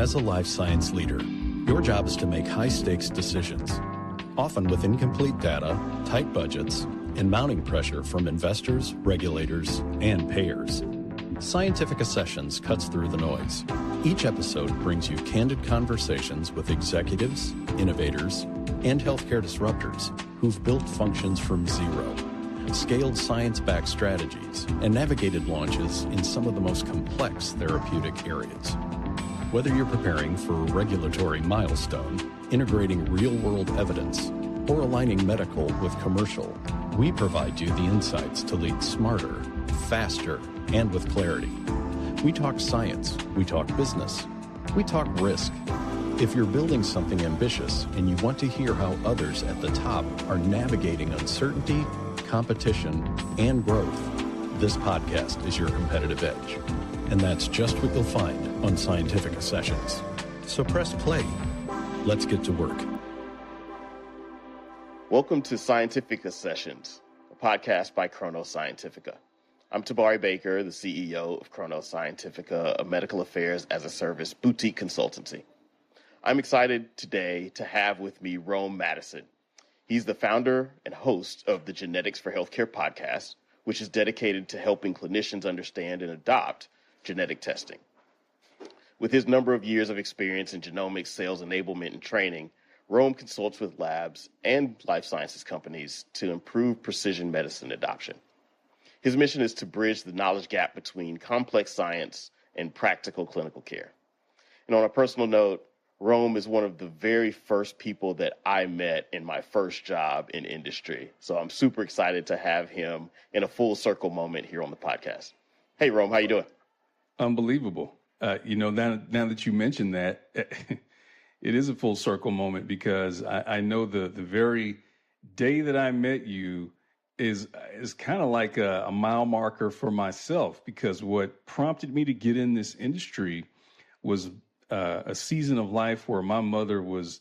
As a life science leader, your job is to make high-stakes decisions, often with incomplete data, tight budgets, and mounting pressure from investors, regulators, and payers. Scientific Accessions cuts through the noise. Each episode brings you candid conversations with executives, innovators, and healthcare disruptors who've built functions from zero, scaled science-backed strategies, and navigated launches in some of the most complex therapeutic areas. Whether you're preparing for a regulatory milestone, integrating real-world evidence, or aligning medical with commercial, we provide you the insights to lead smarter, faster, and with clarity. We talk science, we talk business, we talk risk. If you're building something ambitious and you want to hear how others at the top are navigating uncertainty, competition, and growth, this podcast is your competitive edge. And that's just what you'll find on Scientific Accessions. So press play. Let's get to work. Welcome to Scientific Accessions, a podcast by Chronos Scientifica. I'm Tabari Baker, the CEO of Chronos Scientifica, a medical affairs as a service boutique consultancy. I'm excited today to have with me Rome Madison. He's the founder and host of the Genetics for Healthcare podcast, which is dedicated to helping clinicians understand and adopt genetic testing. With his number of years of experience in genomics, sales enablement, and training, Rome consults with labs and life sciences companies to improve precision medicine adoption. His mission is to bridge the knowledge gap between complex science and practical clinical care. And on a personal note, Rome is one of the very first people that I met in my first job in industry. So I'm super excited to have him in a full circle moment here on the podcast. Hey, Rome, how you doing? Unbelievable. Now that you mentioned that, it is a full circle moment because I know the very day that I met you is kind of like a mile marker for myself, because what prompted me to get in this industry was a season of life where my mother was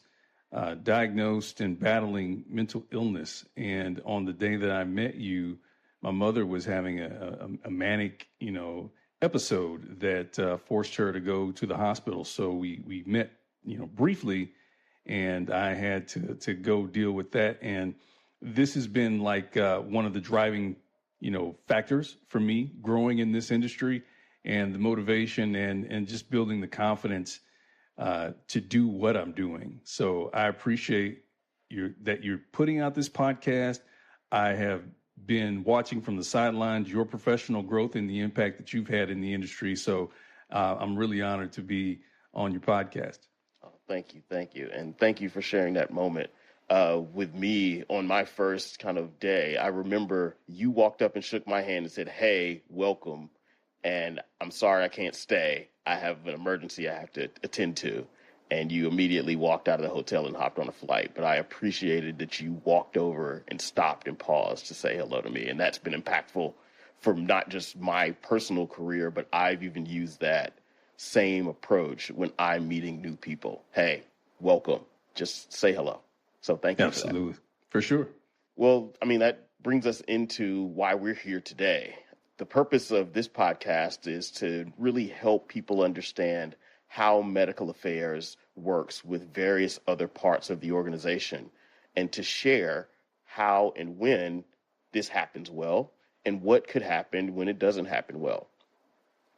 diagnosed and battling mental illness. And on the day that I met you, my mother was having a manic, episode that forced her to go to the hospital. So we met, briefly, and I had to go deal with that. And this has been like one of the driving, factors for me growing in this industry, and the motivation and just building the confidence to do what I'm doing. So I appreciate that you're putting out this podcast. I have been watching from the sidelines your professional growth and the impact that you've had in the industry. So I'm really honored to be on your podcast. Oh, thank you. And thank you for sharing that moment with me on my first kind of day. I remember you walked up and shook my hand and said, "Hey, welcome. And I'm sorry I can't stay. I have an emergency I have to attend to." And you immediately walked out of the hotel and hopped on a flight. But I appreciated that you walked over and stopped and paused to say hello to me. And that's been impactful for not just my personal career, but I've even used that same approach when I'm meeting new people. Hey, welcome. Just say hello. So thank you. Absolutely. For sure. Well, that brings us into why we're here today. The purpose of this podcast is to really help people understand how medical affairs works with various other parts of the organization, and to share how and when this happens well and what could happen when it doesn't happen well.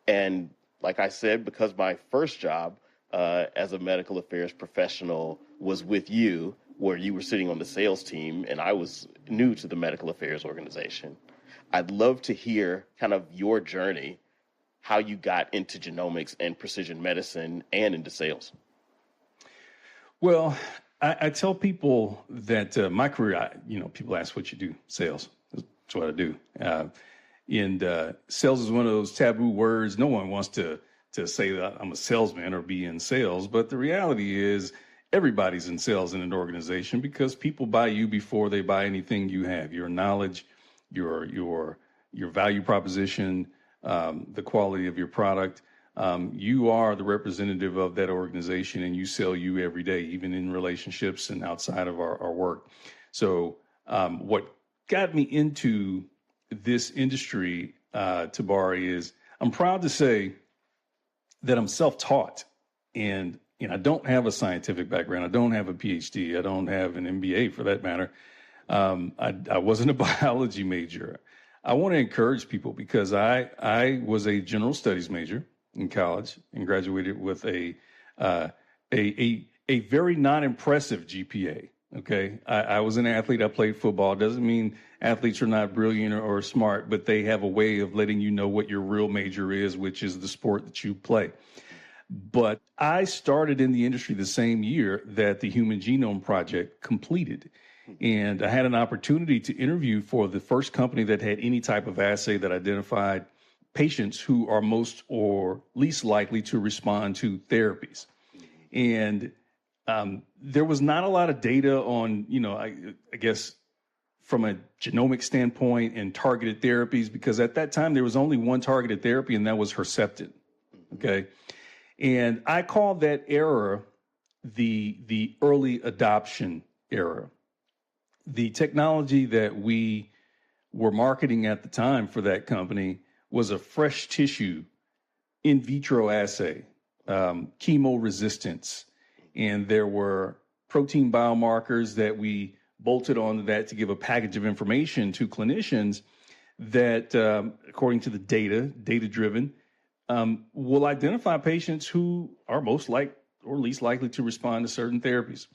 And like I said, because my first job as a medical affairs professional was with you, where you were sitting on the sales team and I was new to the medical affairs organization, I'd love to hear kind of your journey, how you got into genomics and precision medicine and into sales. Well, I tell people that my career, people ask what you do, sales. That's what I do. And sales is one of those taboo words. No one wants to say that I'm a salesman or be in sales. But the reality is everybody's in sales in an organization, because people buy you before they buy anything you have. Your knowledge, your value proposition, the quality of your product. You are the representative of that organization, and you sell you every day, even in relationships and outside of our work. So what got me into this industry, Tabari, is I'm proud to say that I'm self-taught. And I don't have a scientific background. I don't have a PhD. I don't have an MBA for that matter. I wasn't a biology major. I want to encourage people because I was a general studies major in college and graduated with a very non-impressive GPA. Okay. I was an athlete. I played football. Doesn't mean athletes are not brilliant or smart, but they have a way of letting you know what your real major is, which is the sport that you play. But I started in the industry the same year that the Human Genome Project completed. And I had an opportunity to interview for the first company that had any type of assay that identified patients who are most or least likely to respond to therapies. And there was not a lot of data on, I guess, from a genomic standpoint and targeted therapies, because at that time there was only one targeted therapy, and that was Herceptin. Okay. And I call that era the early adoption era. The technology that we were marketing at the time for that company was a fresh tissue in vitro assay, chemo resistance. And there were protein biomarkers that we bolted onto that to give a package of information to clinicians that, according to the data-driven, will identify patients who are most like or least likely to respond to certain therapies.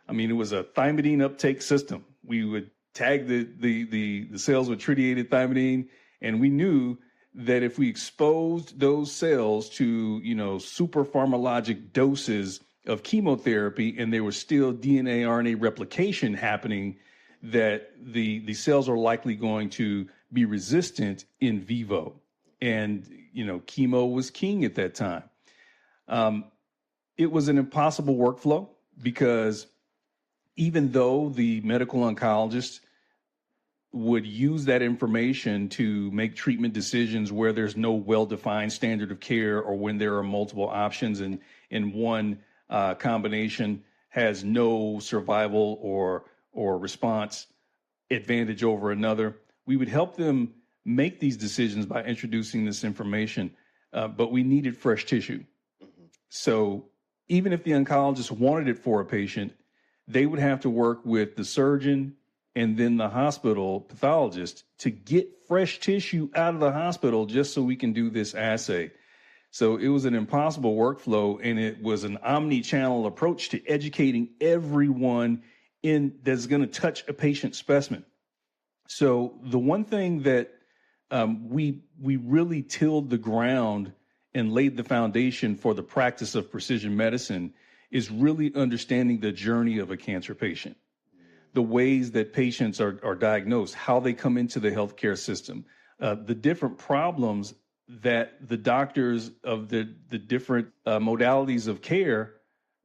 I mean, it was a thymidine uptake system. We would tag the cells with tritiated thymidine, and we knew that if we exposed those cells to, super pharmacologic doses of chemotherapy and there was still DNA, RNA replication happening, that the cells are likely going to be resistant in vivo. And, chemo was king at that time. It was an impossible workflow because even though the medical oncologist would use that information to make treatment decisions where there's no well-defined standard of care or when there are multiple options and one combination has no survival or response advantage over another, we would help them make these decisions by introducing this information, but we needed fresh tissue. Mm-hmm. So even if the oncologist wanted it for a patient, they would have to work with the surgeon and then the hospital pathologist to get fresh tissue out of the hospital just so we can do this assay. So it was an impossible workflow, and it was an omni-channel approach to educating everyone that's going to touch a patient specimen. So the one thing that we really tilled the ground and laid the foundation for the practice of precision medicine is really understanding the journey of a cancer patient, the ways that patients are diagnosed, how they come into the healthcare system, the different problems that the doctors of the different modalities of care,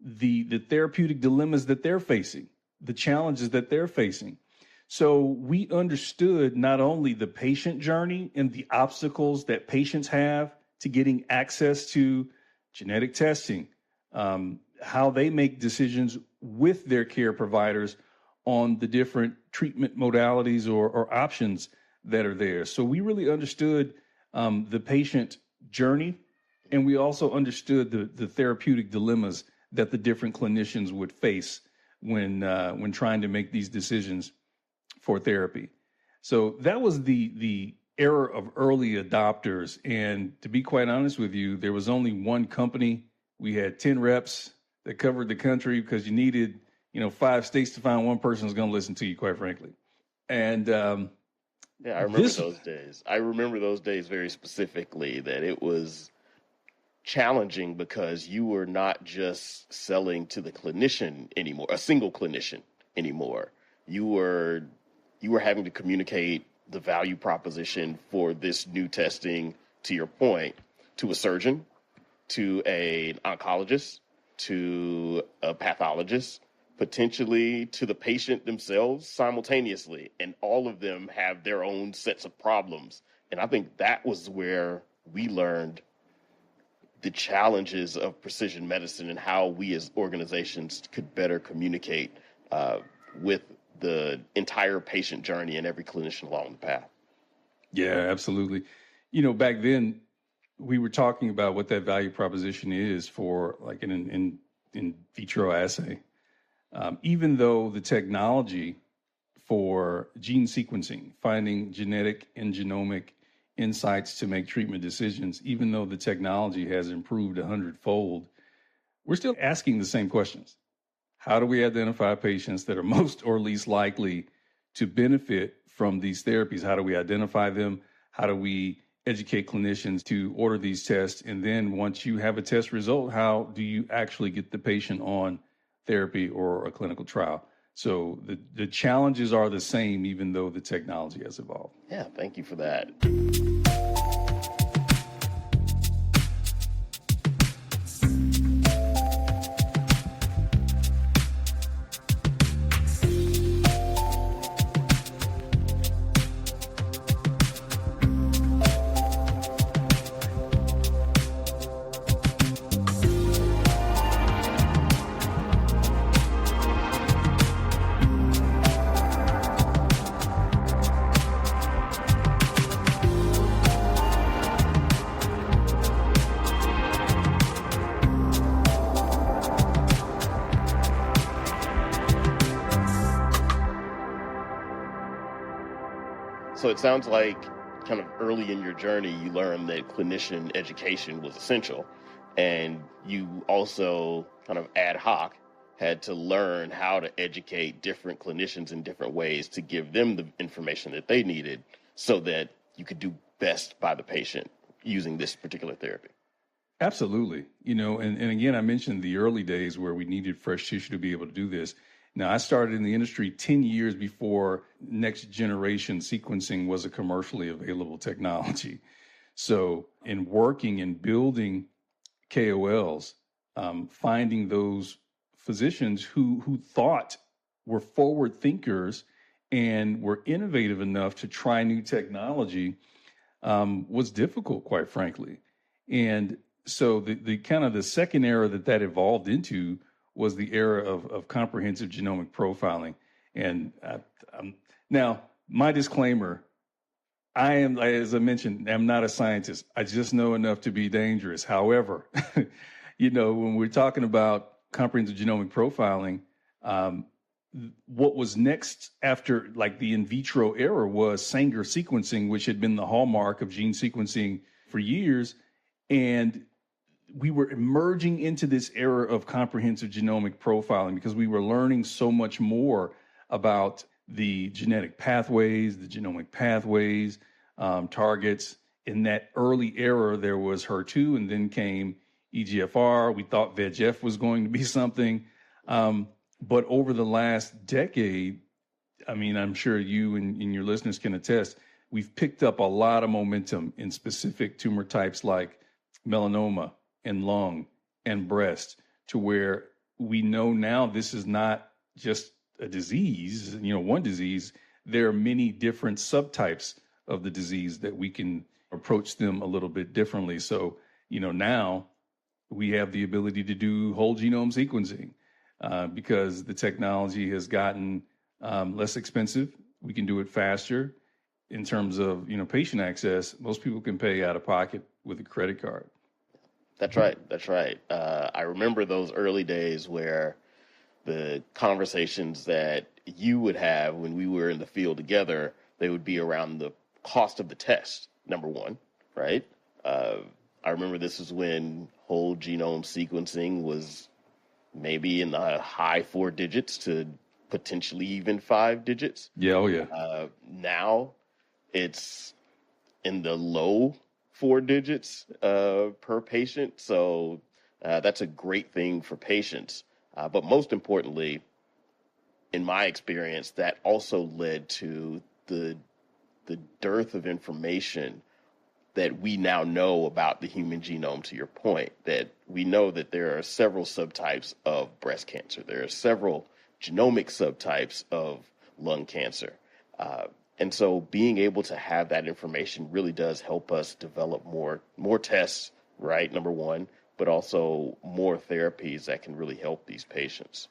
the therapeutic dilemmas that they're facing, the challenges that they're facing. So we understood not only the patient journey and the obstacles that patients have to getting access to genetic testing, how they make decisions with their care providers on the different treatment modalities or options that are there. So we really understood the patient journey, and we also understood the therapeutic dilemmas that the different clinicians would face when trying to make these decisions for therapy. So that was the era of early adopters. And to be quite honest with you, there was only one company. We had 10 reps that covered the country because you needed, 5 states to find one person who's going to listen to you, quite frankly. And yeah, I remember those days. I remember those days very specifically, that it was challenging because you were not just selling to the clinician anymore, a single clinician anymore. You were having to communicate the value proposition for this new testing, to your point, to a surgeon, to an oncologist, to a pathologist, potentially to the patient themselves simultaneously. And all of them have their own sets of problems. And I think that was where we learned the challenges of precision medicine and how we as organizations could better communicate with the entire patient journey and every clinician along the path. Yeah, absolutely. Back then, we were talking about what that value proposition is for like an in vitro assay. Even though the technology for gene sequencing, finding genetic and genomic insights to make treatment decisions, even though the technology has improved 100-fold, we're still asking the same questions. How do we identify patients that are most or least likely to benefit from these therapies? How do we identify them? How do we educate clinicians to order these tests? And then once you have a test result, how do you actually get the patient on therapy or a clinical trial? So the challenges are the same, even though the technology has evolved. Yeah, thank you for that. So it sounds like kind of early in your journey, you learned that clinician education was essential. And you also kind of ad hoc had to learn how to educate different clinicians in different ways to give them the information that they needed so that you could do best by the patient using this particular therapy. Absolutely. And again, I mentioned the early days where we needed fresh tissue to be able to do this. Now, I started in the industry 10 years before next generation sequencing was a commercially available technology. So in working and building KOLs, finding those physicians who thought were forward thinkers and were innovative enough to try new technology was difficult, quite frankly. And so the kind of the second era that evolved into was the era of comprehensive genomic profiling. And now, my disclaimer, I am, as I mentioned, I'm not a scientist. I just know enough to be dangerous. However, when we're talking about comprehensive genomic profiling, what was next after like the in vitro era was Sanger sequencing, which had been the hallmark of gene sequencing for years. And we were emerging into this era of comprehensive genomic profiling because we were learning so much more about the genetic pathways, the genomic pathways, targets. In that early era, there was HER2 and then came EGFR. We thought VEGF was going to be something. But over the last decade, I mean, I'm sure you and your listeners can attest, we've picked up a lot of momentum in specific tumor types like melanoma and lung and breast, to where we know now this is not just a disease, one disease. There are many different subtypes of the disease that we can approach them a little bit differently. So, now we have the ability to do whole genome sequencing because the technology has gotten less expensive. We can do it faster. In terms of, patient access, most people can pay out of pocket with a credit card. That's right. I remember those early days where the conversations that you would have when we were in the field together, they would be around the cost of the test, number one, right? I remember this is when whole genome sequencing was maybe in the high 4 digits to potentially even 5 digits. Yeah, oh yeah. Now it's in the low 4 digits per patient. So that's a great thing for patients. But most importantly, in my experience, that also led to the dearth of information that we now know about the human genome, to your point, that we know that there are several subtypes of breast cancer. There are several genomic subtypes of lung cancer. And so being able to have that information really does help us develop more tests, right, number one, but also more therapies that can really help these patients.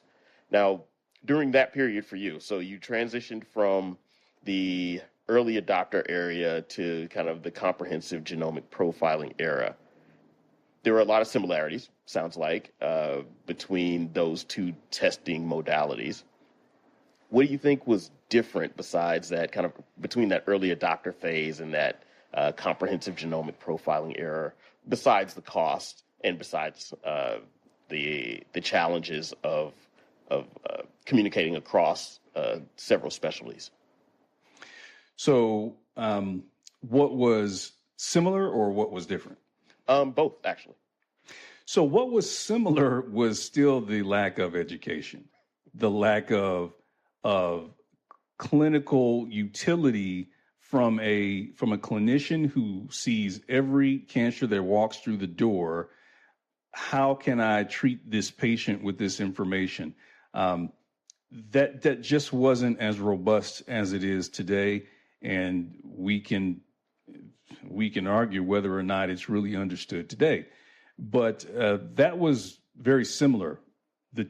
Now, during that period for you, so you transitioned from the early adopter area to kind of the comprehensive genomic profiling era. There were a lot of similarities, sounds like, between those two testing modalities. What do you think was different besides that kind of between that early adopter phase and that comprehensive genomic profiling era, besides the cost and besides the challenges of communicating across several specialties? So what was similar or what was different? Both, actually. So what was similar was still the lack of education, the lack of clinical utility from a clinician who sees every cancer that walks through the door. How can I treat this patient with this information? That just wasn't as robust as it is today, and we can argue whether or not it's really understood today. But that was very similar. The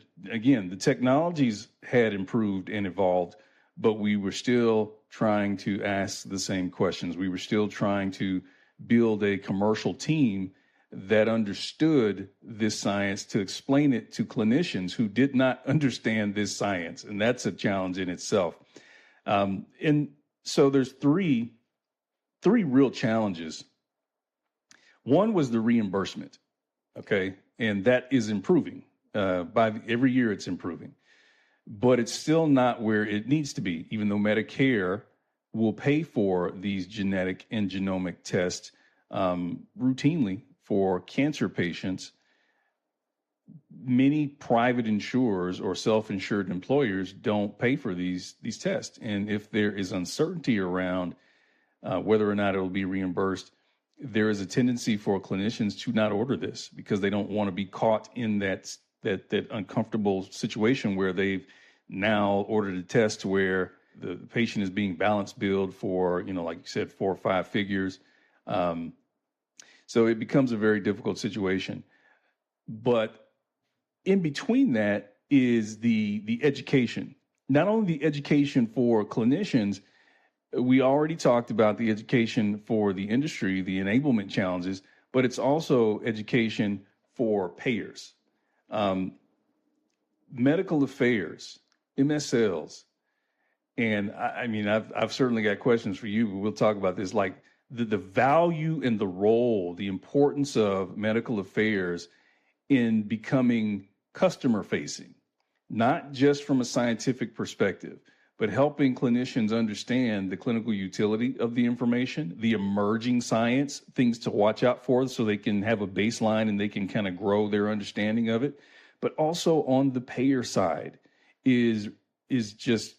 technologies had improved and evolved, but we were still trying to ask the same questions. We were still trying to build a commercial team that understood this science to explain it to clinicians who did not understand this science. And that's a challenge in itself. And so there's three real challenges. One was the reimbursement, okay? And that is improving. Every year it's improving. But it's still not where it needs to be, even though Medicare will pay for these genetic and genomic tests routinely for cancer patients. Many private insurers or self-insured employers don't pay for these tests. And if there is uncertainty around whether or not it will be reimbursed, there is a tendency for clinicians to not order this because they don't want to be caught in that uncomfortable situation where they've now ordered a test where the patient is being balance billed for, like you said, 4 or 5 figures. So it becomes a very difficult situation. But in between that is the education. Not only the education for clinicians, we already talked about the education for the industry, the enablement challenges, but it's also education for payers. Medical affairs, MSLs, and I've certainly got questions for you, but we'll talk about this, like the value and the role, the importance of medical affairs in becoming customer facing, not just from a scientific perspective, but helping clinicians understand the clinical utility of the information, the emerging science, things to watch out for so they can have a baseline and they can kind of grow their understanding of it. But also on the payer side is just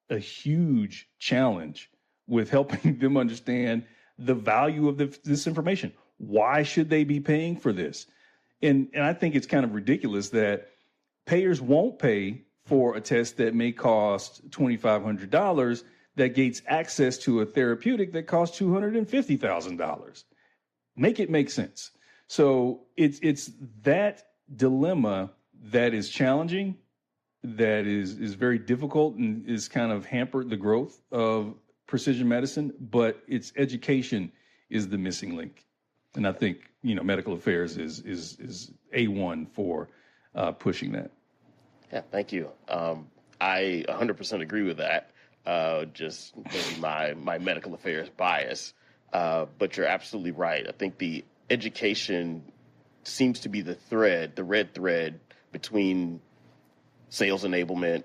a huge challenge with helping them understand the value of this information. Why should they be paying for this? And I think it's kind of ridiculous that payers won't pay for a test that may cost $2,500 that gains access to a therapeutic that costs $250,000. Make it make sense. So it's that dilemma that is challenging, that is very difficult and is kind of hampered the growth of precision medicine, but its education is the missing link. And I think, medical affairs is A1 for pushing that. Yeah, thank you. I 100% agree with that. Just maybe my medical affairs bias, but you're absolutely right. I think the education seems to be the red thread between sales enablement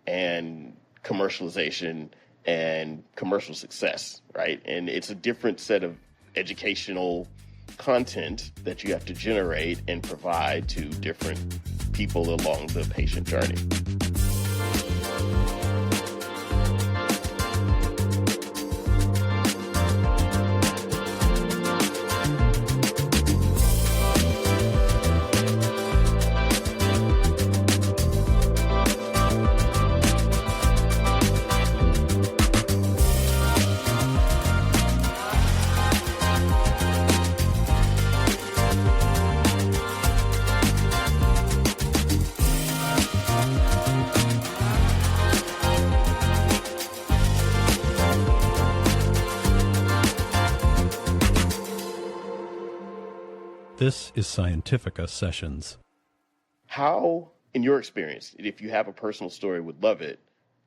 and commercialization and commercial success, right? And it's a different set of educational content that you have to generate and provide to different people along the patient journey. This is Scientifica Sessions. How, in your experience, if you have a personal story, would love it,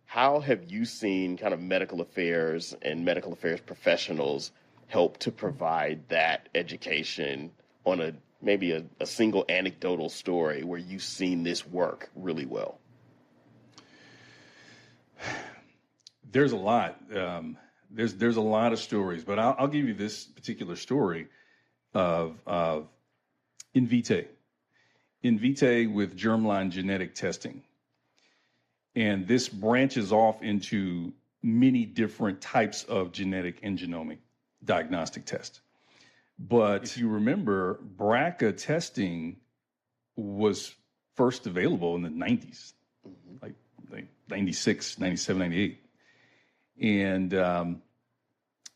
how have you seen kind of medical affairs and medical affairs professionals help to provide that education on maybe a single anecdotal story where you've seen this work really well? There's a lot. There's a lot of stories, but I'll give you this particular story of Invitae with germline genetic testing. And this branches off into many different types of genetic and genomic diagnostic tests. But if you remember, BRCA testing was first available in the 90s, like 96, 97, 98. And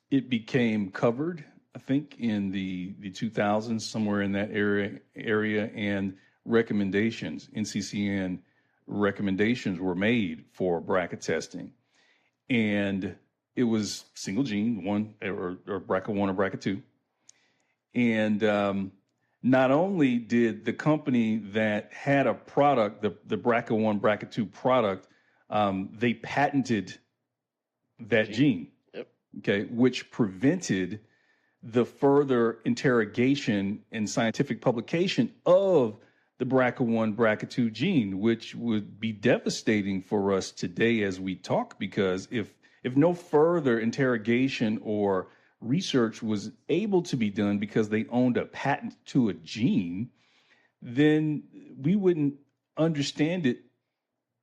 it became covered, I think, in the 2000s, somewhere in that area, and recommendations, NCCN recommendations were made for BRCA testing. And it was single gene, one or BRCA1 or BRCA2. And not only did the company that had a product, the BRCA1, BRCA2 product, they patented that gene, Yep. Okay, which prevented the further interrogation and scientific publication of the BRCA1, BRCA2 gene, which would be devastating for us today as we talk, because if no further interrogation or research was able to be done because they owned a patent to a gene, then we wouldn't understand it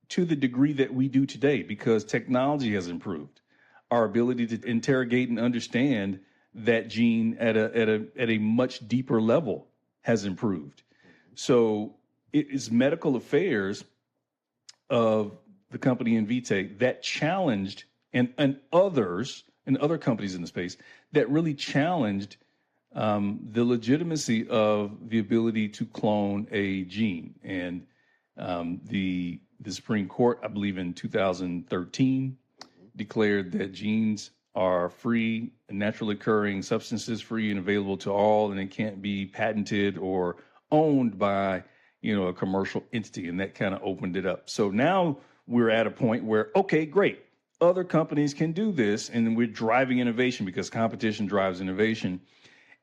to the degree that we do today, because technology has improved. Our ability to interrogate and understand that gene at a much deeper level has improved. So it is medical affairs of the company Invitae that challenged, and others and other companies in the space that really challenged the legitimacy of the ability to clone a gene. And the Supreme Court, I believe in 2013, declared that genes are free, naturally occurring substances, free and available to all, and it can't be patented or owned by, a commercial entity. And that kind of opened it up. So now we're at a point where, okay, great, other companies can do this, and we're driving innovation because competition drives innovation.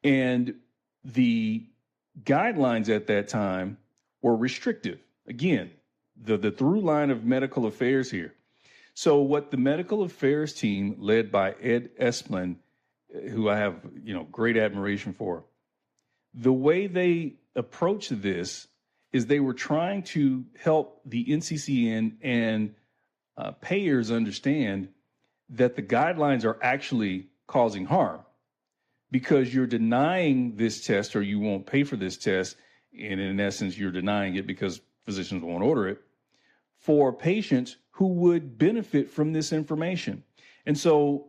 And the guidelines at that time were restrictive. Again, the through line of medical affairs here. So what the medical affairs team, led by Ed Esplin, who I have, great admiration for, the way they approached this is they were trying to help the NCCN and payers understand that the guidelines are actually causing harm, because you're denying this test, or you won't pay for this test. And in essence, you're denying it because physicians won't order it for patients who would benefit from this information. And so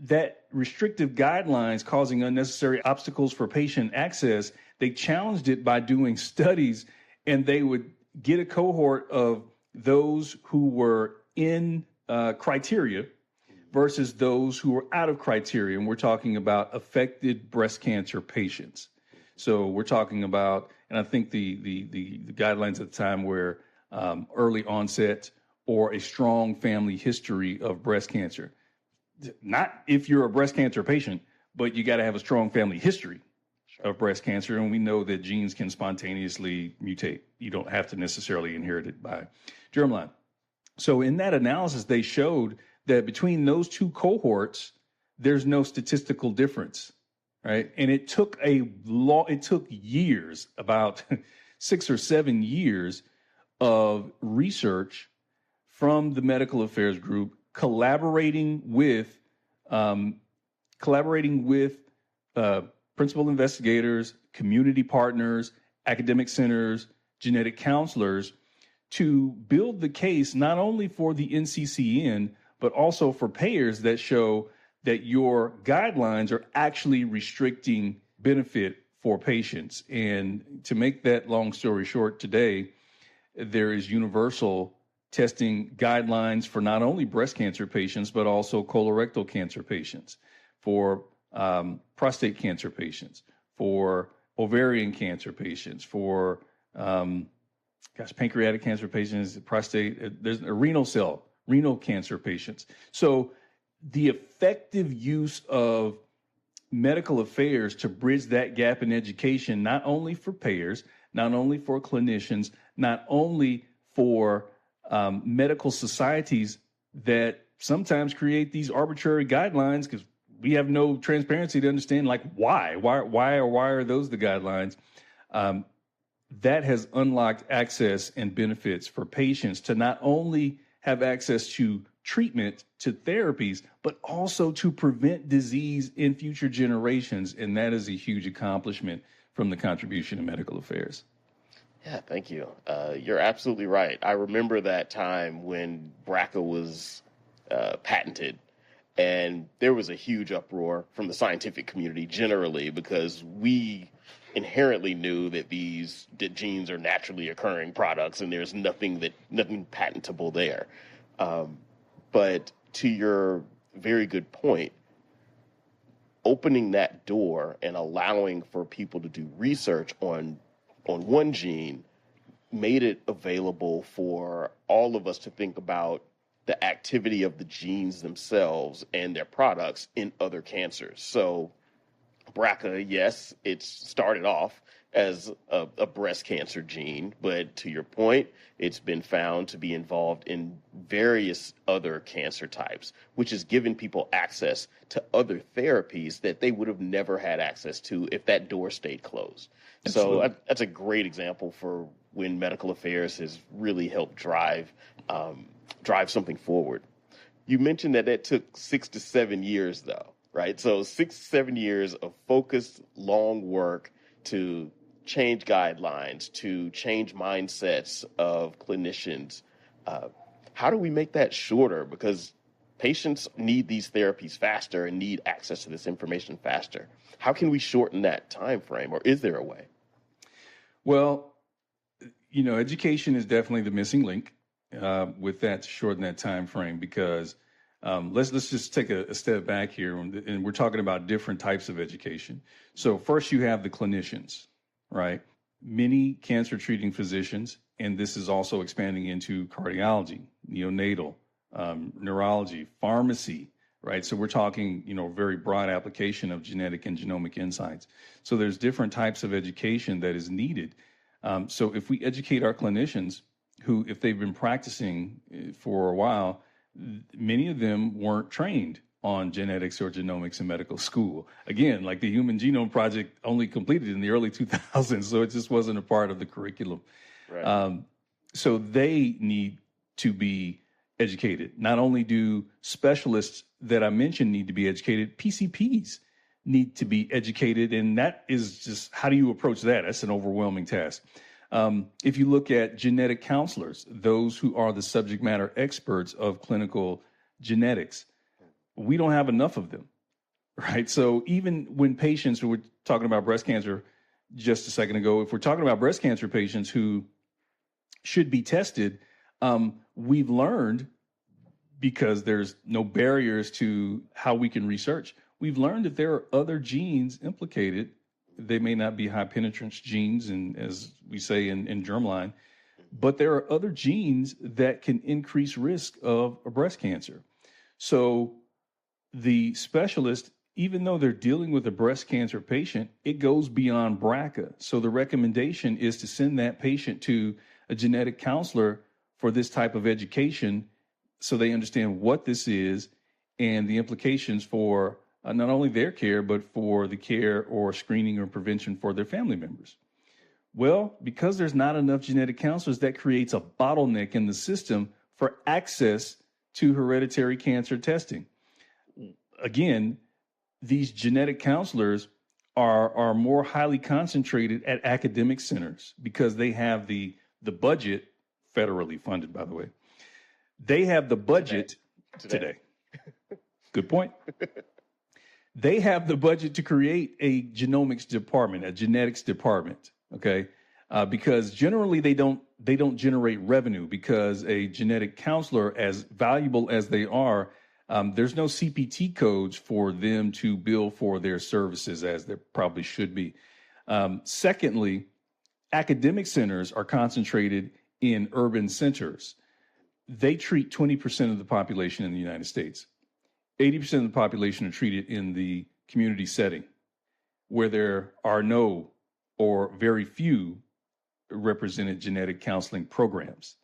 that restrictive guidelines causing unnecessary obstacles for patient access, they challenged it by doing studies, and they would get a cohort of those who were in criteria versus those who were out of criteria. And we're talking about affected breast cancer patients. So we're talking about, and I think the guidelines at the time were early onset or a strong family history of breast cancer. Not if you're a breast cancer patient, but you got to have a strong family history of breast cancer. And we know that genes can spontaneously mutate. You don't have to necessarily inherit it by germline. So in that analysis, they showed that between those two cohorts, there's no statistical difference, right? And it took years, about 6 or 7 years of research from the medical affairs group, collaborating with principal investigators, community partners, academic centers, genetic counselors, to build the case not only for the NCCN, but also for payers that show that your guidelines are actually restricting benefit for patients. And to make that long story short, today, there is universal testing guidelines for not only breast cancer patients, but also colorectal cancer patients, for prostate cancer patients, for ovarian cancer patients, for pancreatic cancer patients, prostate, there's a renal cancer patients. So the effective use of medical affairs to bridge that gap in education, not only for payers, not only for clinicians, not only for medical societies that sometimes create these arbitrary guidelines because we have no transparency to understand, like, why are those the guidelines? That has unlocked access and benefits for patients to not only have access to treatment, to therapies, but also to prevent disease in future generations. And that is a huge accomplishment from the contribution of medical affairs. Yeah, thank you. You're absolutely right. I remember that time when BRCA was patented, and there was a huge uproar from the scientific community generally because we inherently knew that that genes are naturally occurring products and there's nothing patentable there. But to your very good point, opening that door and allowing for people to do research on one gene made it available for all of us to think about the activity of the genes themselves and their products in other cancers. So BRCA, yes, it started off as a breast cancer gene, but to your point, it's been found to be involved in various other cancer types, which has given people access to other therapies that they would have never had access to if that door stayed closed. Absolutely. So that's a great example for when medical affairs has really helped drive something forward. You mentioned that took 6 to 7 years, though, right? So 6 to 7 years of focused, long work to change guidelines, to change mindsets of clinicians. How do we make that shorter? Because patients need these therapies faster and need access to this information faster. How can we shorten that time frame, or is there a way? Well, education is definitely the missing link with that to shorten that time frame, because let's just take a step back here, and we're talking about different types of education. So first you have the clinicians, right? Many cancer treating physicians, and this is also expanding into cardiology, neonatal, neurology, pharmacy, right? So we're talking, very broad application of genetic and genomic insights. So there's different types of education that is needed. So if we educate our clinicians who, if they've been practicing for a while, many of them weren't trained on genetics or genomics in medical school. Again, like the Human Genome Project only completed in the early 2000s, so it just wasn't a part of the curriculum. Right. So they need to be educated. Not only do specialists that I mentioned need to be educated, PCPs need to be educated, and that is just, how do you approach that? That's an overwhelming task. If you look at genetic counselors, those who are the subject matter experts of clinical genetics, we don't have enough of them, right? So even when patients, who were talking about breast cancer just a second ago, if we're talking about breast cancer patients who should be tested, we've learned, because there's no barriers to how we can research, we've learned that there are other genes implicated. They may not be high penetrance genes, and as we say in germline, but there are other genes that can increase risk of a breast cancer. So the specialist, even though they're dealing with a breast cancer patient, it goes beyond BRCA. So the recommendation is to send that patient to a genetic counselor for this type of education so they understand what this is and the implications for not only their care, but for the care or screening or prevention for their family members. Well, because there's not enough genetic counselors, that creates a bottleneck in the system for access to hereditary cancer testing. Again, these genetic counselors are more highly concentrated at academic centers because they have the budget, federally funded, by the way. They have the budget today. Good point. They have the budget to create a genomics department, a genetics department, okay? Because generally they don't generate revenue, because a genetic counselor, as valuable as they are, there's no CPT codes for them to bill for their services as there probably should be. Secondly, academic centers are concentrated in urban centers. They treat 20% of the population in the United States. 80% of the population are treated in the community setting, where there are no or very few represented genetic counseling programs.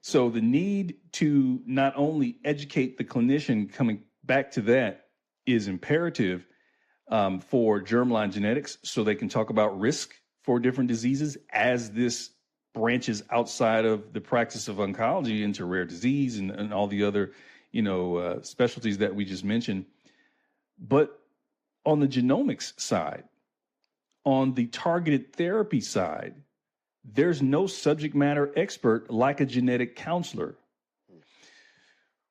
So the need to not only educate the clinician, coming back to that, is imperative for germline genetics, so they can talk about risk for different diseases as this branches outside of the practice of oncology into rare disease and all the other, specialties that we just mentioned. But on the genomics side, on the targeted therapy side, there's no subject matter expert like a genetic counselor.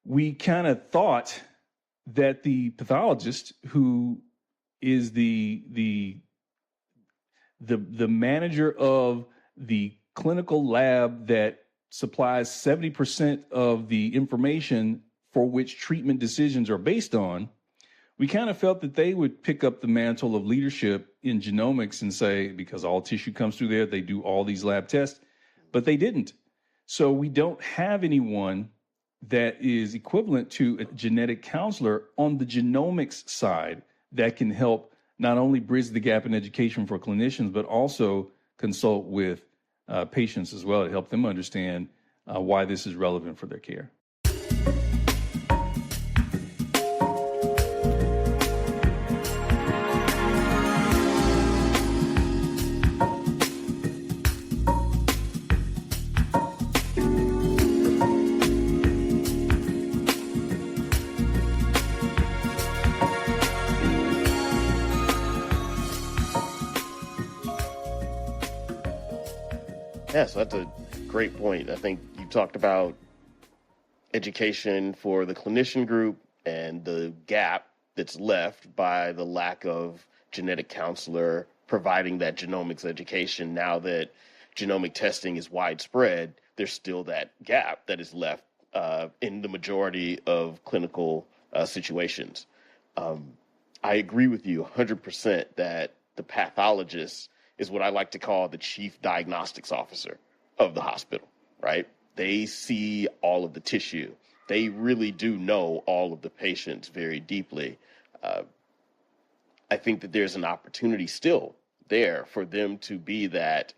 We kind of thought that the pathologist, who is the manager of the clinical lab that supplies 70% of the information for which treatment decisions are based on, we kind of felt that they would pick up the mantle of leadership in genomics and say, because all tissue comes through there, they do all these lab tests, but they didn't. So we don't have anyone that is equivalent to a genetic counselor on the genomics side that can help not only bridge the gap in education for clinicians, but also consult with patients as well to help them understand why this is relevant for their care. Yeah, so that's a great point. I think you talked about education for the clinician group and the gap that's left by the lack of genetic counselor providing that genomics education. Now that genomic testing is widespread, there's still that gap that is left in the majority of clinical situations. I agree with you 100% that the pathologist is what I like to call the chief diagnostics officer of the hospital, right? They see all of the tissue. They really do know all of the patients very deeply. I think that there's an opportunity still there for them to be that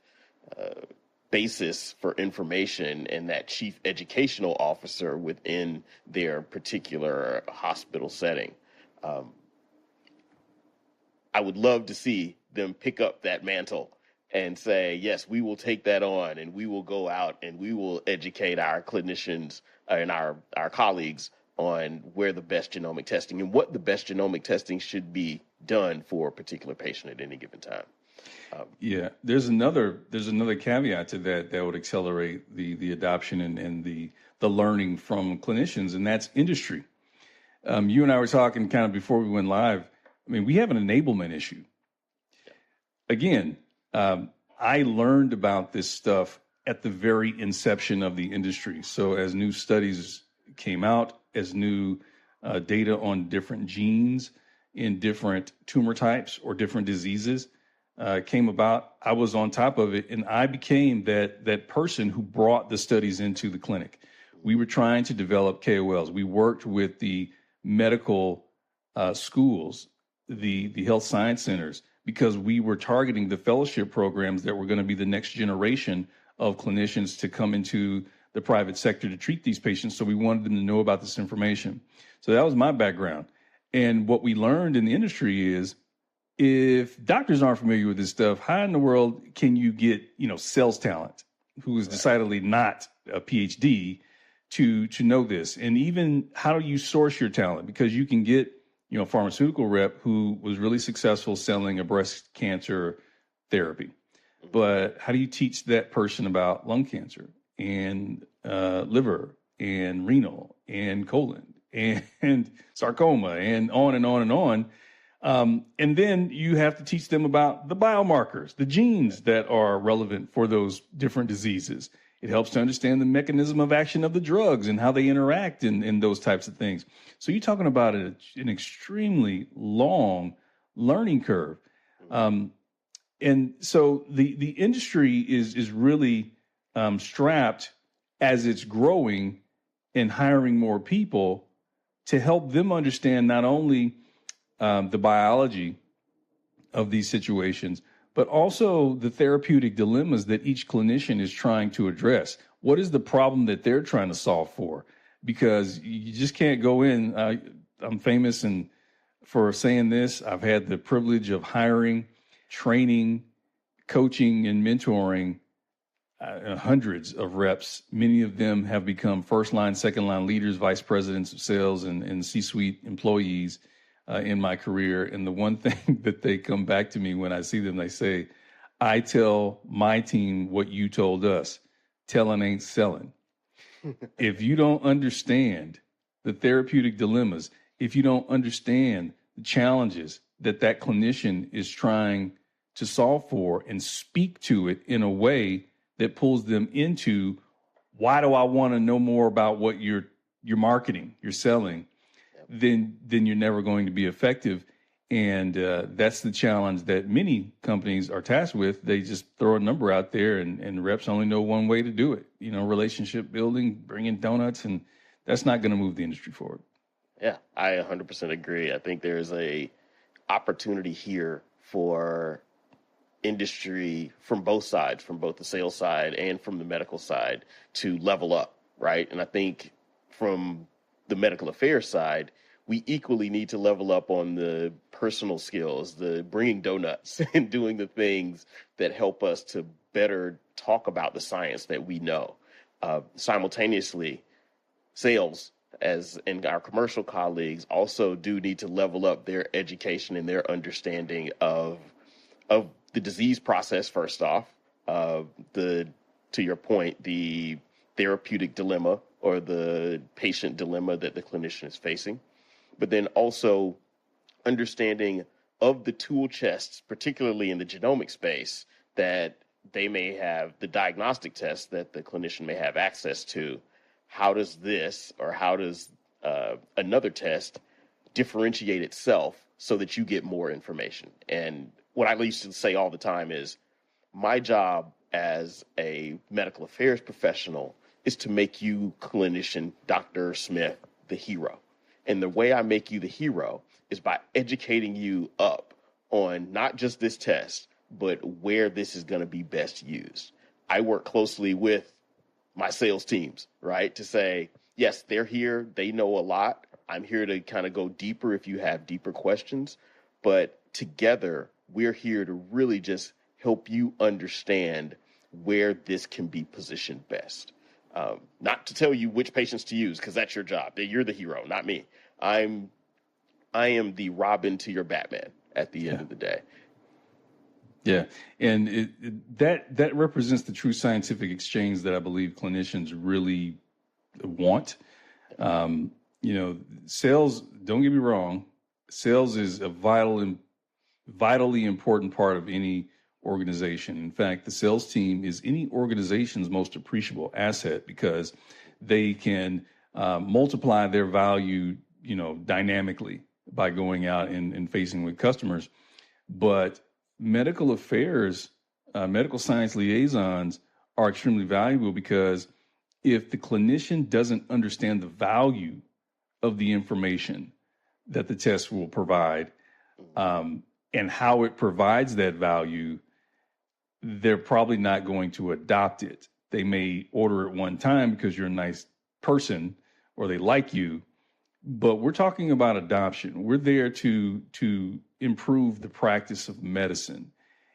basis for information and that chief educational officer within their particular hospital setting. I would love to see them pick up that mantle and say, yes, we will take that on and we will go out and we will educate our clinicians and our colleagues on where the best genomic testing and what the best genomic testing should be done for a particular patient at any given time. Yeah, there's another caveat to that would accelerate the adoption and the learning from clinicians, and that's industry. You and I were talking kind of before we went live. I mean, we have an enablement issue. Again, I learned about this stuff at the very inception of the industry. So as new studies came out, as new data on different genes in different tumor types or different diseases came about, I was on top of it, and I became that person who brought the studies into the clinic. We were trying to develop KOLs. We worked with the medical schools, the health science centers, because we were targeting the fellowship programs that were going to be the next generation of clinicians to come into the private sector to treat these patients. So we wanted them to know about this information. So that was my background. And what we learned in the industry is, if doctors aren't familiar with this stuff, how in the world can you get, sales talent who is decidedly not a PhD to know this? And even how do you source your talent? Because you can get, a pharmaceutical rep who was really successful selling a breast cancer therapy. But how do you teach that person about lung cancer and liver and renal and colon and sarcoma and on and on and on? And then you have to teach them about the biomarkers, the genes that are relevant for those different diseases. It helps to understand the mechanism of action of the drugs and how they interact in those types of things. So you're talking about an extremely long learning curve. And so the industry is really strapped as it's growing and hiring more people to help them understand not only the biology of these situations, but also the therapeutic dilemmas that each clinician is trying to address. What is the problem that they're trying to solve for? Because you just can't go in. I'm famous for saying this. I've had the privilege of hiring, training, coaching, and mentoring hundreds of reps. Many of them have become first-line, second-line leaders, vice presidents of sales, and C-suite employees in my career. And the one thing that they come back to me when I see them, they say, I tell my team what you told us. Telling ain't selling. If you don't understand the therapeutic dilemmas, if you don't understand the challenges that clinician is trying to solve for and speak to it in a way that pulls them into, why do I want to know more about what you're marketing, you're selling, then you're never going to be effective. And that's the challenge that many companies are tasked with. They just throw a number out there, and reps only know one way to do it. Relationship building, bringing donuts, and that's not going to move the industry forward. Yeah, I 100% agree. I think there's a opportunity here for industry from both sides, from both the sales side and from the medical side, to level up, right? And I think from the medical affairs side, we equally need to level up on the personal skills, the bringing donuts and doing the things that help us to better talk about the science that we know. Simultaneously, sales, as in our commercial colleagues, also do need to level up their education and their understanding of the disease process, first off, to your point, the therapeutic dilemma or the patient dilemma that the clinician is facing, but then also understanding of the tool chests, particularly in the genomic space, that they may have, the diagnostic tests that the clinician may have access to. How does this, or how does another test differentiate itself so that you get more information? And what I used to say all the time is, my job as a medical affairs professional is to make you, clinician, Dr. Smith, the hero. And the way I make you the hero is by educating you up on not just this test, but where this is going to be best used. I work closely with my sales teams, right, to say, yes, they're here, they know a lot. I'm here to kind of go deeper if you have deeper questions. But together, we're here to really just help you understand where this can be positioned best. Not to tell you which patients to use, because that's your job. You're the hero, not me. I am the Robin to your Batman at the end of the day. Yeah, and that represents the true scientific exchange that I believe clinicians really want. Sales, don't get me wrong, sales is a vitally important part of any organization. In fact, the sales team is any organization's most appreciable asset, because they can multiply their value, dynamically by going out and facing with customers. But medical affairs, medical science liaisons are extremely valuable, because if the clinician doesn't understand the value of the information that the test will provide, and how it provides that value, they're probably not going to adopt it. They may order it one time because you're a nice person or they like you, but we're talking about adoption. We're there to improve the practice of medicine.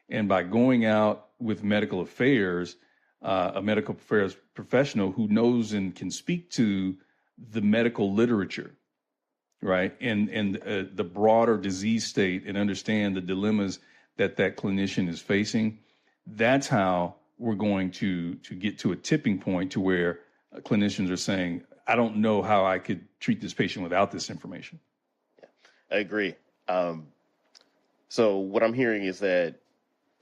And by going out with medical affairs, a medical affairs professional who knows and can speak to the medical literature, right, and the broader disease state, and understand the dilemmas that clinician is facing, that's how we're going to get to a tipping point to where clinicians are saying, I don't know how I could treat this patient without this information. Yeah, I agree. So what I'm hearing is that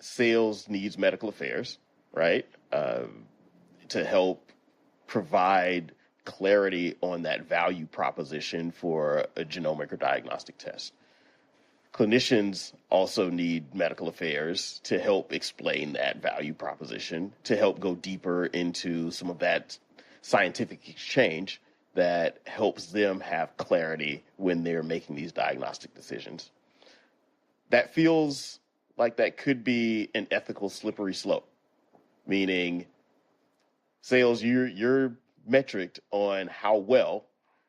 sales needs medical affairs, right, to help provide clarity on that value proposition for a genomic or diagnostic test. Clinicians also need medical affairs to help explain that value proposition, to help go deeper into some of that scientific exchange that helps them have clarity when they're making these diagnostic decisions. That feels like that could be an ethical slippery slope, meaning sales, you're metriced on how well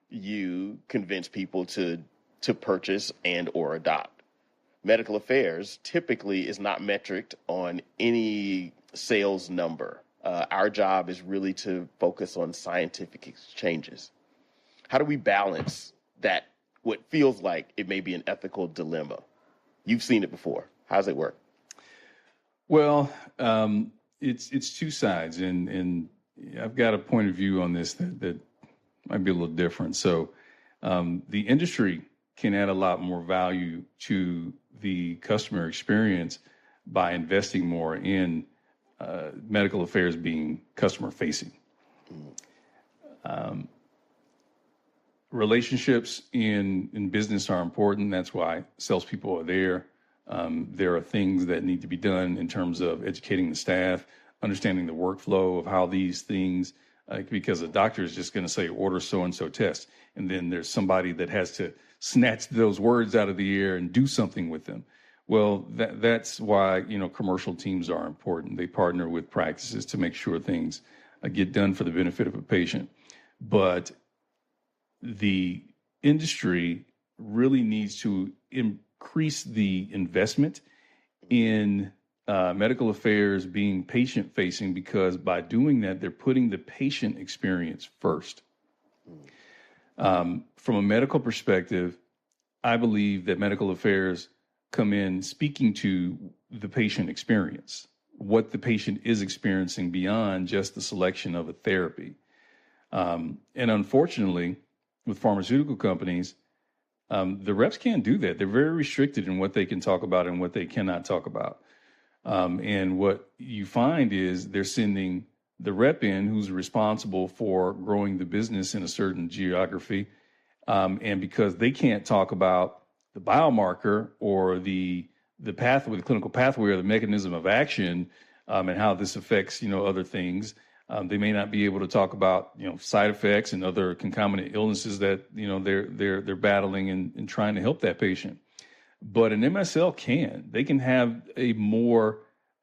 you convince people to purchase and or adopt. Medical affairs typically is not metriced on any sales number. Our job is really to focus on scientific exchanges. How do we balance that, what feels like it may be an ethical dilemma? You've seen it before. How does it work? Well, it's two sides, and I've got a point of view on this that might be a little different. So the industry can add a lot more value to the customer experience by investing more in medical affairs being customer facing. Relationships in business are important. That's why salespeople are there. There are things that need to be done in terms of educating the staff, understanding the workflow of how these things, because a doctor is just going to say, order so-and-so test. And then there's somebody that has to snatch those words out of the air and do something with them. Well, that's why, commercial teams are important. They partner with practices to make sure things get done for the benefit of a patient. But the industry really needs to increase the investment in medical affairs being patient-facing, because by doing that, they're putting the patient experience first. From a medical perspective, I believe that medical affairs come in speaking to the patient experience, what the patient is experiencing beyond just the selection of a therapy. And unfortunately, with pharmaceutical companies, the reps can't do that. They're very restricted in what they can talk about and what they cannot talk about. And what you find is they're sending the rep in who's responsible for growing the business in a certain geography. And because they can't talk about the biomarker or the pathway, the clinical pathway or the mechanism of action, and how this affects, other things, they may not be able to talk about, side effects and other concomitant illnesses that, they're battling and trying to help that patient. But an MSL can. They can have a more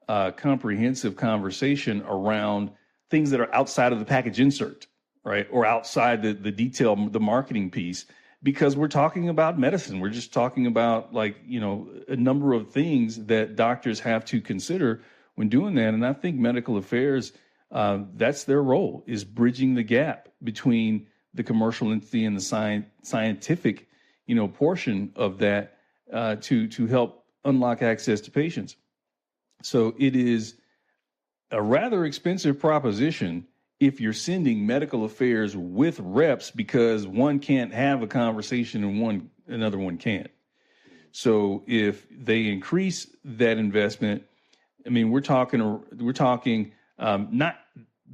comprehensive conversation around things that are outside of the package insert, right? Or outside the detail, the marketing piece, because we're talking about medicine. We're just talking about a number of things that doctors have to consider when doing that. And I think medical affairs, that's their role, is bridging the gap between the commercial entity and the scientific, portion of that, to help unlock access to patients. So it is a rather expensive proposition if you're sending medical affairs with reps, because one can't have a conversation and another one can't. So if they increase that investment, we're talking not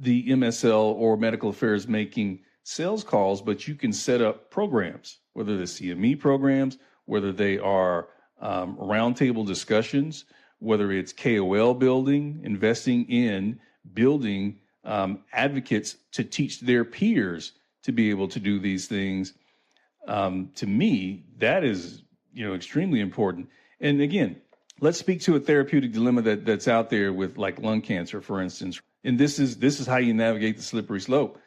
the MSL or medical affairs making sales calls, but you can set up programs, whether they're CME programs, whether they are roundtable discussions, whether it's KOL building, investing in building advocates to teach their peers to be able to do these things. To me, that is, extremely important. And again, let's speak to a therapeutic dilemma that's out there with like lung cancer, for instance. And this is how you navigate the slippery slope.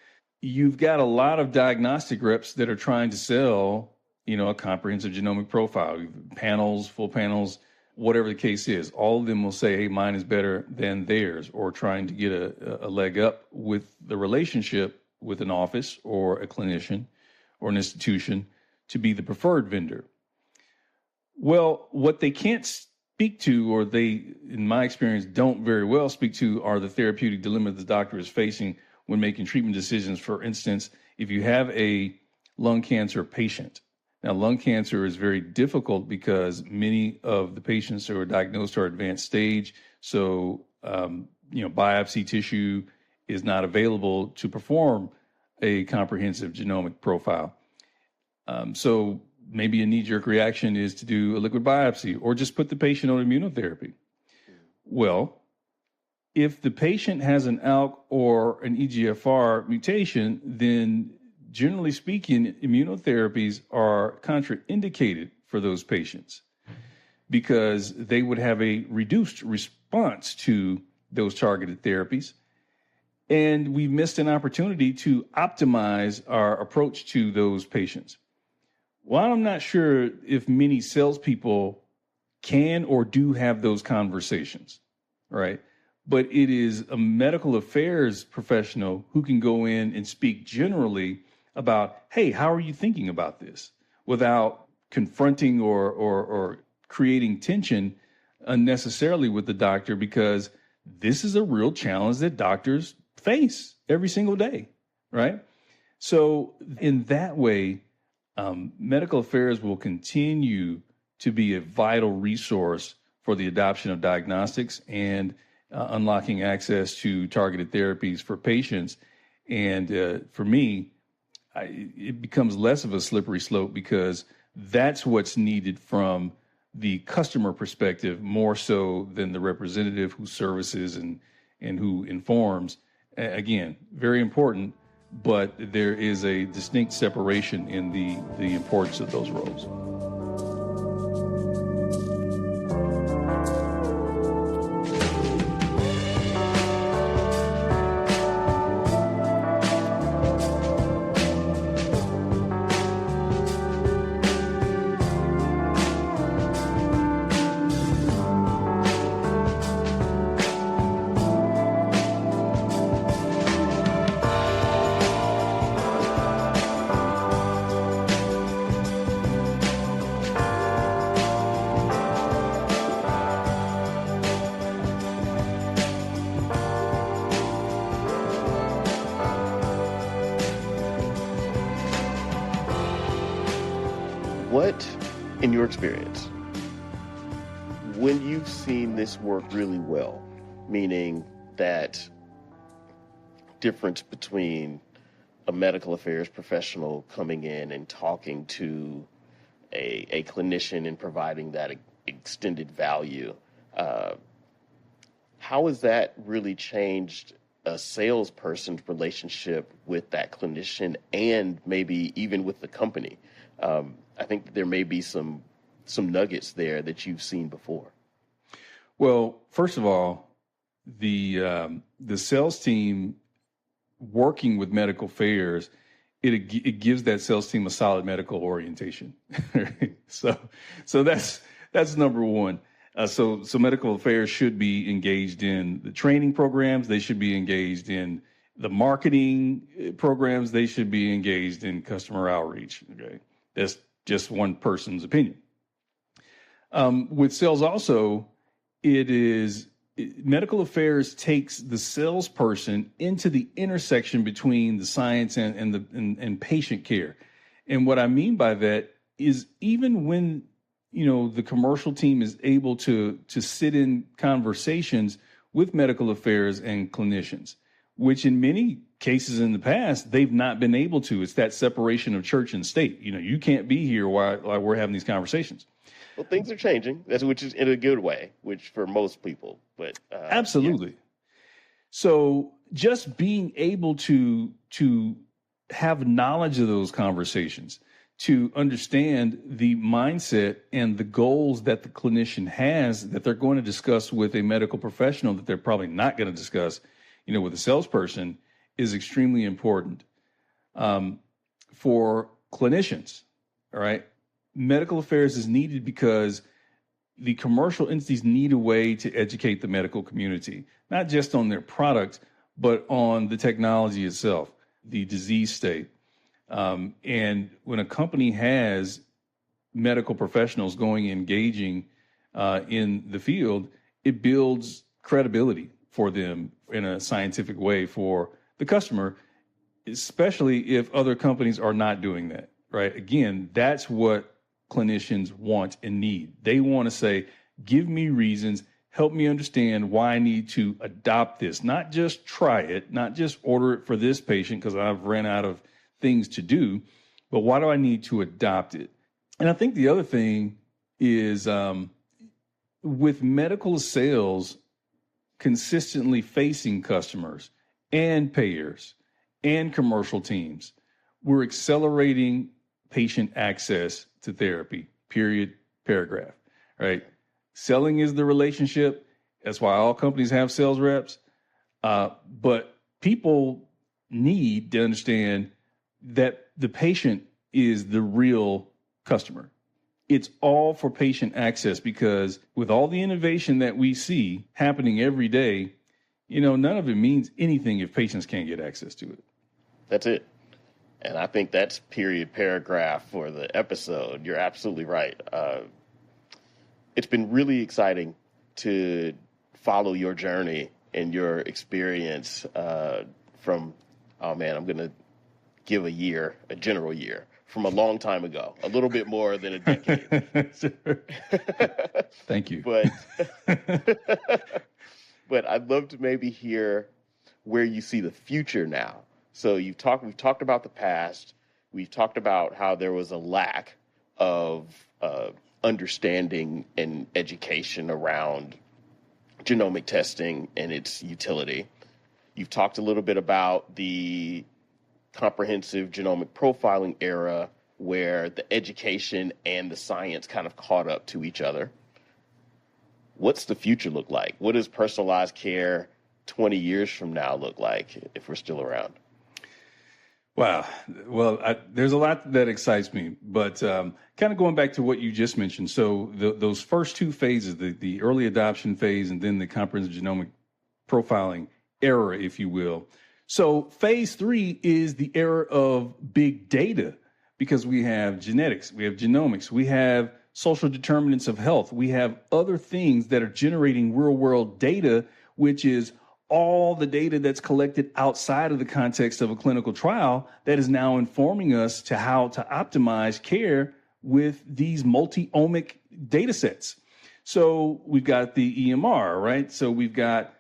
You've got a lot of diagnostic reps that are trying to sell, a comprehensive genomic profile, panels, full panels, whatever the case is. All of them will say, hey, mine is better than theirs, or trying to get a leg up with the relationship with an office or a clinician or an institution to be the preferred vendor. Well, what they can't speak to, or they, in my experience, don't very well speak to, are the therapeutic dilemma the doctor is facing when making treatment decisions. For instance, if you have a lung cancer patient. Now, lung cancer is very difficult because many of the patients who are diagnosed are advanced stage. So, biopsy tissue is not available to perform a comprehensive genomic profile. So maybe a knee-jerk reaction is to do a liquid biopsy or just put the patient on immunotherapy. Well, if the patient has an ALK or an EGFR mutation, then generally speaking, immunotherapies are contraindicated for those patients because they would have a reduced response to those targeted therapies. And we've missed an opportunity to optimize our approach to those patients. Well, I'm not sure if many salespeople can or do have those conversations, right? But it is a medical affairs professional who can go in and speak generally about, hey, how are you thinking about this? Without confronting or creating tension unnecessarily with the doctor, because this is a real challenge that doctors face every single day, right? So in that way, medical affairs will continue to be a vital resource for the adoption of diagnostics and unlocking access to targeted therapies for patients. And for me, it becomes less of a slippery slope because that's what's needed from the customer perspective more so than the representative who services and who informs. Again, very important, but there is a distinct separation in the importance of those roles. What, in your experience, when you've seen this work really well, meaning that difference between a medical affairs professional coming in and talking to a clinician and providing that extended value, how has that really changed a salesperson's relationship with that clinician and maybe even with the company? I think that there may be some nuggets there that you've seen before. Well, first of all, the sales team working with medical affairs, it gives that sales team a solid medical orientation. So that's number one. So medical affairs should be engaged in the training programs. They should be engaged in the marketing programs. They should be engaged in customer outreach. Okay, that's just one person's opinion. With sales also, medical affairs takes the salesperson into the intersection between the science and patient care. And what I mean by that is even when, the commercial team is able to sit in conversations with medical affairs and clinicians, which in many cases in the past, they've not been able to. It's that separation of church and state. You can't be here while we're having these conversations. Well, things are changing, which is in a good way, which for most people, but absolutely. Yeah. So just being able to have knowledge of those conversations, to understand the mindset and the goals that the clinician has that they're going to discuss with a medical professional that they're probably not going to discuss, with a salesperson, is extremely important. For clinicians, all right, medical affairs is needed because the commercial entities need a way to educate the medical community, not just on their product, but on the technology itself, the disease state. And when a company has medical professionals engaging in the field, it builds credibility for them in a scientific way for the customer, especially if other companies are not doing that, right? Again, that's what clinicians want and need. They want to say, give me reasons, help me understand why I need to adopt this, not just try it, not just order it for this patient because I've ran out of things to do, but why do I need to adopt it? And I think the other thing is with medical sales consistently facing customers and payers and commercial teams, we're accelerating patient access to therapy, period, paragraph, right? Selling is the relationship. That's why all companies have sales reps. But people need to understand that the patient is the real customer. It's all for patient access, because with all the innovation that we see happening every day, none of it means anything if patients can't get access to it. That's it. And I think that's period paragraph for the episode. You're absolutely right. It's been really exciting to follow your journey and your experience from, I'm going to give a general year, from a long time ago, a little bit more than a decade. Thank you. But I'd love to maybe hear where you see the future now. So we've talked about the past. We've talked about how there was a lack of understanding and education around genomic testing and its utility. You've talked a little bit about the comprehensive genomic profiling era, where the education and the science kind of caught up to each other. What's the future look like? What does personalized care 20 years from now look like if we're still around? Wow. Well, there's a lot that excites me, but kind of going back to what you just mentioned. So those first two phases, the early adoption phase and then the comprehensive genomic profiling era, if you will. So phase 3 is the era of big data, because we have genetics, we have genomics, we have social determinants of health, we have other things that are generating real world data, which is all the data that's collected outside of the context of a clinical trial that is now informing us to how to optimize care with these multi-omic data sets. So we've got the EMR, right? So we've got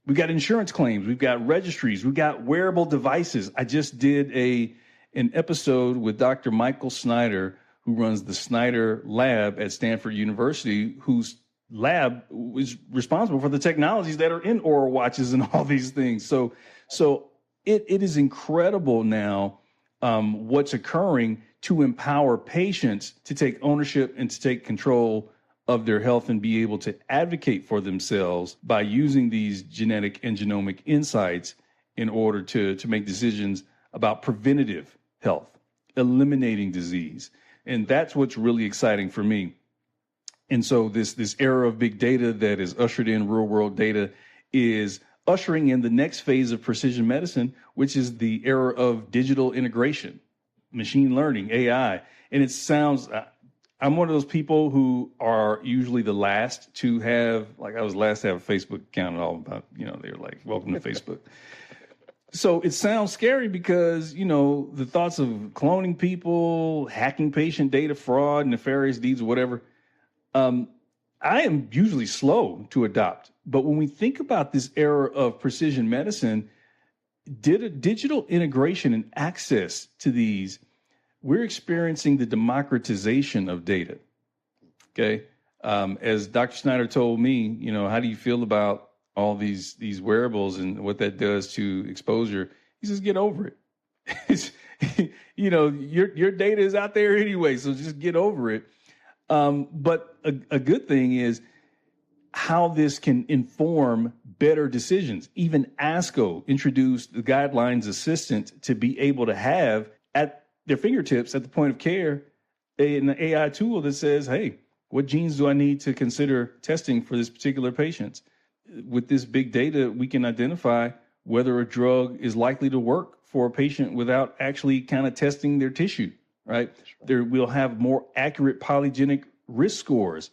insurance claims, we've got registries, we've got wearable devices. I just did an episode with Dr. Michael Snyder, who runs the Snyder Lab at Stanford University, whose lab is responsible for the technologies that are in oral watches and all these things. So it is incredible now what's occurring to empower patients to take ownership and to take control of their health and be able to advocate for themselves by using these genetic and genomic insights in order to make decisions about preventative health, eliminating disease. And that's what's really exciting for me. And so this era of big data that is ushered in real world data is ushering in the next phase of precision medicine, which is the era of digital integration, machine learning, AI. And it sounds, I'm one of those people who are usually the last to have, like I was last to have a Facebook account and all about, they were like, welcome to Facebook. So it sounds scary because, the thoughts of cloning people, hacking patient data, fraud, nefarious deeds, whatever. I am usually slow to adopt. But when we think about this era of precision medicine, digital integration and access to these, we're experiencing the democratization of data. Okay. As Dr. Snyder told me, how do you feel about all these wearables and what that does to exposure? He says, get over it. Your data is out there anyway, so just get over it. But a good thing is how this can inform better decisions. Even ASCO introduced the guidelines assistant to be able to have at their fingertips at the point of care an AI tool that says, hey, what genes do I need to consider testing for this particular patient? With this big data, we can identify whether a drug is likely to work for a patient without actually kind of testing their tissue, right? We'll have more accurate polygenic risk scores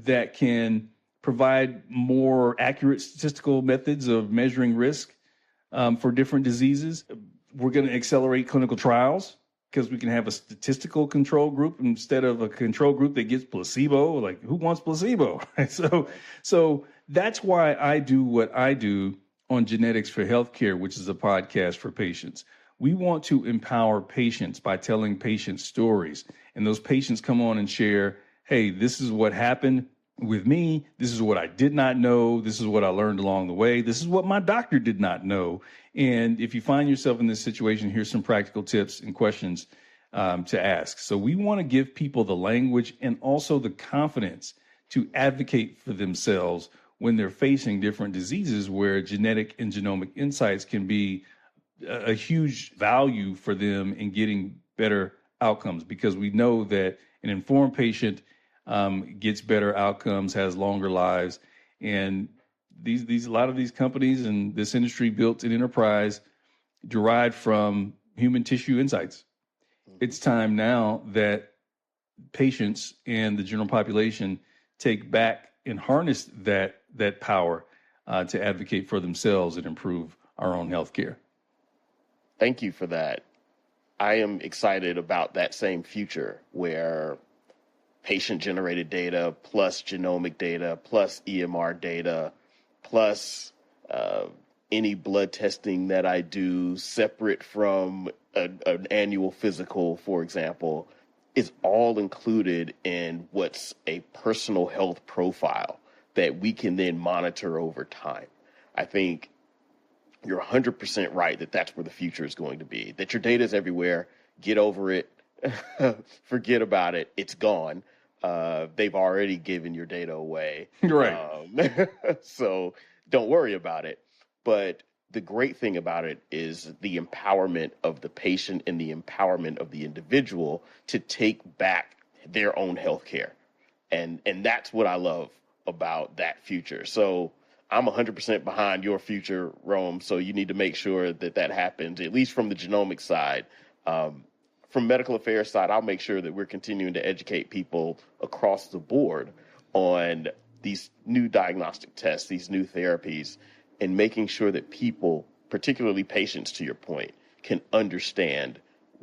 that can provide more accurate statistical methods of measuring risk for different diseases. We're going to accelerate clinical trials because we can have a statistical control group instead of a control group that gets placebo. Like, who wants placebo? So that's why I do what I do on Genetics for Healthcare, which is a podcast for patients. We want to empower patients by telling patients stories. And those patients come on and share, hey, this is what happened with me. This is what I did not know. This is what I learned along the way. This is what my doctor did not know. And if you find yourself in this situation, here's some practical tips and questions to ask. So we want to give people the language and also the confidence to advocate for themselves when they're facing different diseases where genetic and genomic insights can be a huge value for them in getting better outcomes, because we know that an informed patient gets better outcomes, has longer lives. And these a lot of these companies and this industry built an enterprise derived from human tissue insights. It's time now that patients and the general population take back and harness that power to advocate for themselves and improve our own healthcare. Thank you for that. I am excited about that same future where patient-generated data plus genomic data plus EMR data plus any blood testing that I do separate from an annual physical, for example, is all included in what's a personal health profile that we can then monitor over time. I think you're 100% right that that's where the future is going to be, that your data is everywhere. Get over it. Forget about it. It's gone. They've already given your data away. Right. So don't worry about it. But the great thing about it is the empowerment of the patient and the empowerment of the individual to take back their own healthcare. And that's what I love about that future. So I'm 100% behind your future, Rome. So you need to make sure that that happens, at least from the genomic side. From medical affairs side, I'll make sure that we're continuing to educate people across the board on these new diagnostic tests, these new therapies, and making sure that people, particularly patients, to your point, can understand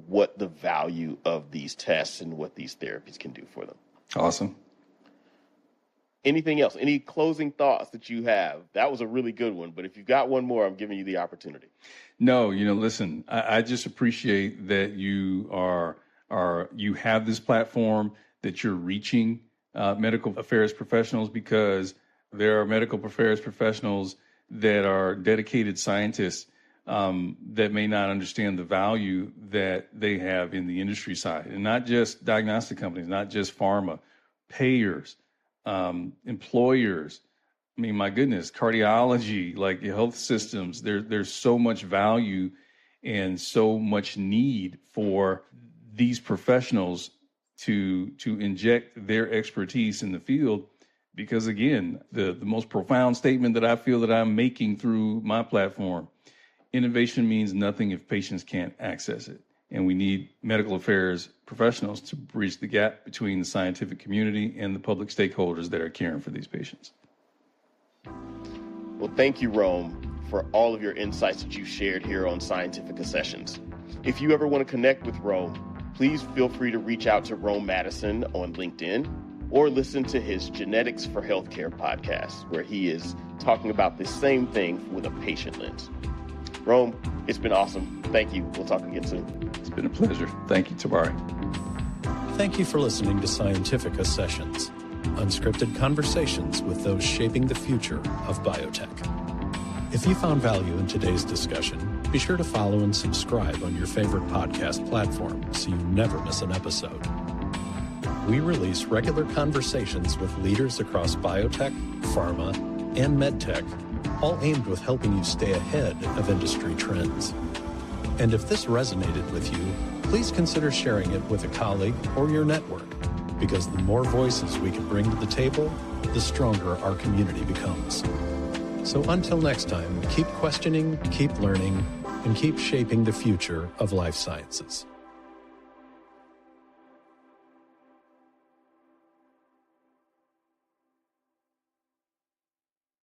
what the value of these tests and what these therapies can do for them. Awesome. Anything else? Any closing thoughts that you have? That was a really good one, but if you've got one more, I'm giving you the opportunity. No, listen, I just appreciate that you have this platform, that you're reaching medical affairs professionals, because there are medical affairs professionals that are dedicated scientists that may not understand the value that they have in the industry side, and not just diagnostic companies, not just pharma, payers, employers. I mean, my goodness, cardiology, like health systems, there's so much value and so much need for these professionals to inject their expertise in the field. Because again, the most profound statement that I feel that I'm making through my platform, innovation means nothing if patients can't access it. And we need medical affairs professionals to bridge the gap between the scientific community and the public stakeholders that are caring for these patients. Well, thank you, Rome, for all of your insights that you shared here on Scientifica Sessions. If you ever want to connect with Rome, please feel free to reach out to Rome Madison on LinkedIn, or listen to his Genetics for Healthcare podcast, where he is talking about the same thing with a patient lens. Rome, it's been awesome. Thank you. We'll talk again soon. It's been a pleasure. Thank you, Tabari. Thank you for listening to Scientifica Sessions, unscripted conversations with those shaping the future of biotech. If you found value in today's discussion, be sure to follow and subscribe on your favorite podcast platform so you never miss an episode. We release regular conversations with leaders across biotech, pharma, and medtech, all aimed with helping you stay ahead of industry trends. And if this resonated with you, please consider sharing it with a colleague or your network, because the more voices we can bring to the table, the stronger our community becomes. So until next time, keep questioning, keep learning, and keep shaping the future of life sciences.